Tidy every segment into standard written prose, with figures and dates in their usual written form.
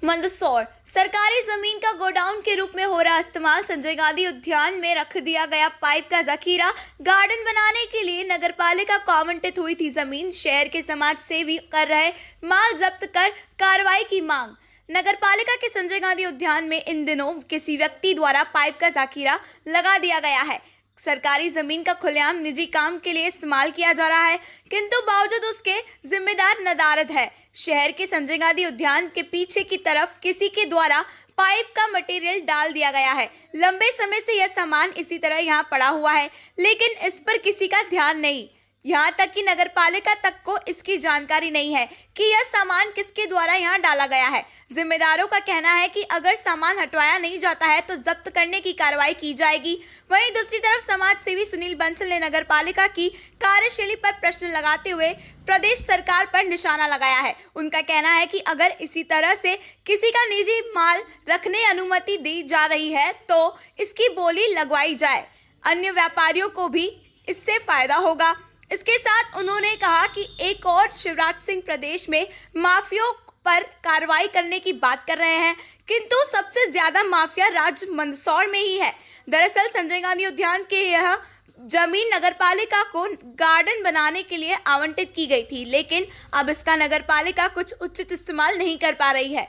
मंदसौर सरकारी जमीन का गोडाउन के रूप में हो रहा इस्तेमाल। संजय गांधी उद्यान में रख दिया गया पाइप का जखीरा। गार्डन बनाने के लिए नगरपालिका को आवंटित हुई थी जमीन। शहर के समाज सेवी कर रहे माल जब्त कर कार्रवाई की मांग। नगरपालिका के संजय गांधी उद्यान में इन दिनों किसी व्यक्ति द्वारा पाइप का जखीरा लगा दिया गया है। सरकारी जमीन का खुलेआम निजी काम के लिए इस्तेमाल किया जा रहा है, किंतु बावजूद उसके जिम्मेदार नदारद है। शहर के संजय गांधी उद्यान के पीछे की तरफ किसी के द्वारा पाइप का मटेरियल डाल दिया गया है। लंबे समय से यह सामान इसी तरह यहां पड़ा हुआ है, लेकिन इस पर किसी का ध्यान नहीं। यहाँ तक कि नगरपालिका तक को इसकी जानकारी नहीं है कि यह सामान किसके द्वारा यहाँ डाला गया है। जिम्मेदारों का कहना है कि अगर सामान हटवाया नहीं जाता है तो जब्त करने की कार्रवाई की जाएगी। वहीं दूसरी तरफ समाज सेवी सुनील बंसल ने नगरपालिका की कार्यशैली पर प्रश्न लगाते हुए प्रदेश सरकार पर निशाना लगाया है। उनका कहना है कि अगर इसी तरह से किसी का निजी माल रखने अनुमति दी जा रही है तो इसकी बोली लगवाई जाए, अन्य व्यापारियों को भी इससे फायदा होगा। इसके साथ उन्होंने कहा कि एक और शिवराज सिंह प्रदेश में माफियाओं पर कार्रवाई करने की बात कर रहे हैं, किंतु सबसे ज्यादा माफिया राज्य मंदसौर में ही है। दरअसल संजय गांधी उद्यान के यह जमीन नगरपालिका को गार्डन बनाने के लिए आवंटित की गई थी, लेकिन अब इसका नगरपालिका कुछ उचित इस्तेमाल नहीं कर पा रही है।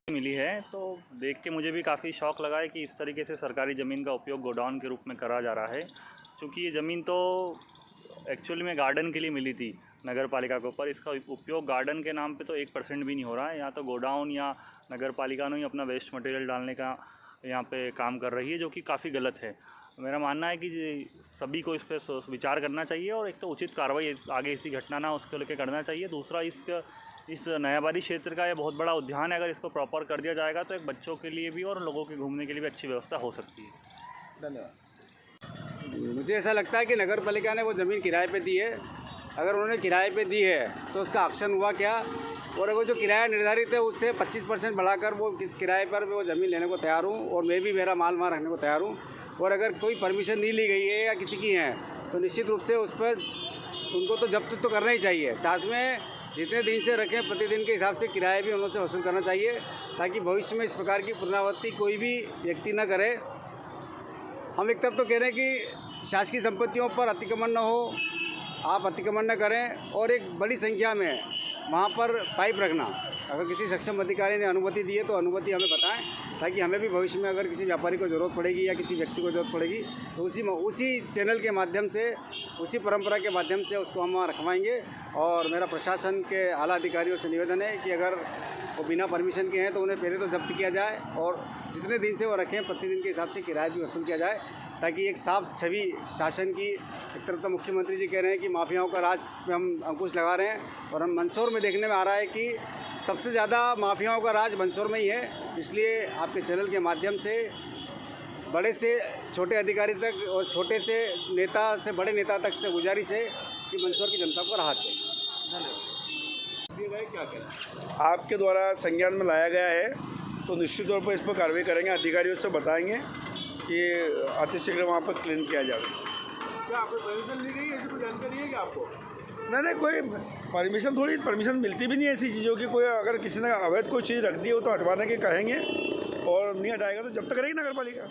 मिली है तो देख के मुझे भी काफ़ी शौक लगा है कि इस तरीके से सरकारी ज़मीन का उपयोग गोडाउन के रूप में करा जा रहा है। क्योंकि ये ज़मीन तो एक्चुअली में गार्डन के लिए मिली थी नगर पालिका को, पर इसका उपयोग गार्डन के नाम पे तो 1% भी नहीं हो रहा है। यहाँ तो गोडाउन या नगर पालिका ने ही अपना वेस्ट मटेरियल डालने का यहाँ पे काम कर रही है, जो कि काफ़ी गलत है। मेरा मानना है कि सभी को इस पर विचार करना चाहिए और एक तो उचित कार्रवाई आगे ऐसी घटना ना उसको लेकर करना चाहिए। दूसरा, इस नयाबारी क्षेत्र का ये बहुत बड़ा उद्यान है, अगर इसको प्रॉपर कर दिया जाएगा तो एक बच्चों के लिए भी और लोगों के घूमने के लिए भी अच्छी व्यवस्था हो सकती है। धन्यवाद। मुझे ऐसा लगता है कि नगर पालिका ने वो ज़मीन किराए पे दी है। अगर उन्होंने किराए पे दी है तो उसका एक्शन हुआ क्या, और अगर जो किराया निर्धारित है उससे 25% बढ़ाकर वो किस किराए पर वो ज़मीन लेने को तैयार हूँ, और मैं भी मेरा माल वहाँ रखने को तैयार हूँ। और अगर कोई परमिशन नहीं ली गई है या किसी की है तो निश्चित रूप से उस पर उनको तो जब्त तो करना ही चाहिए। साथ में जितने दिन से रखें प्रतिदिन के हिसाब से किराया भी उनसे वसूल करना चाहिए, ताकि भविष्य में इस प्रकार की पुनरावृत्ति कोई भी व्यक्ति न करे। हम एक तरफ तो कह रहे हैं कि शासकीय संपत्तियों पर अतिक्रमण न हो, आप अतिक्रमण न करें, और एक बड़ी संख्या में वहाँ पर पाइप रखना। अगर किसी सक्षम अधिकारी ने अनुमति दी है तो अनुमति हमें बताएं, ताकि हमें भी भविष्य में अगर किसी व्यापारी को ज़रूरत पड़ेगी या किसी व्यक्ति को ज़रूरत पड़ेगी तो उसी चैनल के माध्यम से, उसी परंपरा के माध्यम से उसको हम वहाँ रखवाएंगे। और मेरा प्रशासन के आला अधिकारियों से निवेदन है कि अगर वो बिना परमिशन के हैं तो उन्हें पहले तो जब्त किया जाए, और जितने दिन से वो रखें प्रतिदिन के हिसाब से किराया भी वसूल किया जाए, ताकि एक साफ छवि शासन की। एक तरफ तो मुख्यमंत्री जी कह रहे हैं कि माफियाओं का राज पे हम अंकुश लगा रहे हैं, और हम मंदसौर में देखने में आ रहा है कि सबसे ज़्यादा माफियाओं का राज मंदसौर में ही है। इसलिए आपके चैनल के माध्यम से बड़े से छोटे अधिकारी तक और छोटे से नेता से बड़े नेता तक से गुजारिश है कि मंदसौर की जनता को राहत दें। क्या कहना आपके द्वारा संज्ञान में लाया गया है तो निश्चित तौर पर इस पर कार्रवाई करेंगे। अधिकारियों से बताएंगे कि अतिशीघ्र वहाँ पर क्लीन किया जाए। क्या आपको परमिशन ली गई, ऐसी कोई जानकारी है क्या आपको? नहीं, कोई परमिशन मिलती भी नहीं है ऐसी चीज़ों की। कोई अगर किसी ने अवैध कोई चीज़ रख दी हो तो हटवाने के कहेंगे, और नहीं हटाएगा तो जब्त करेगी नगर पालिका।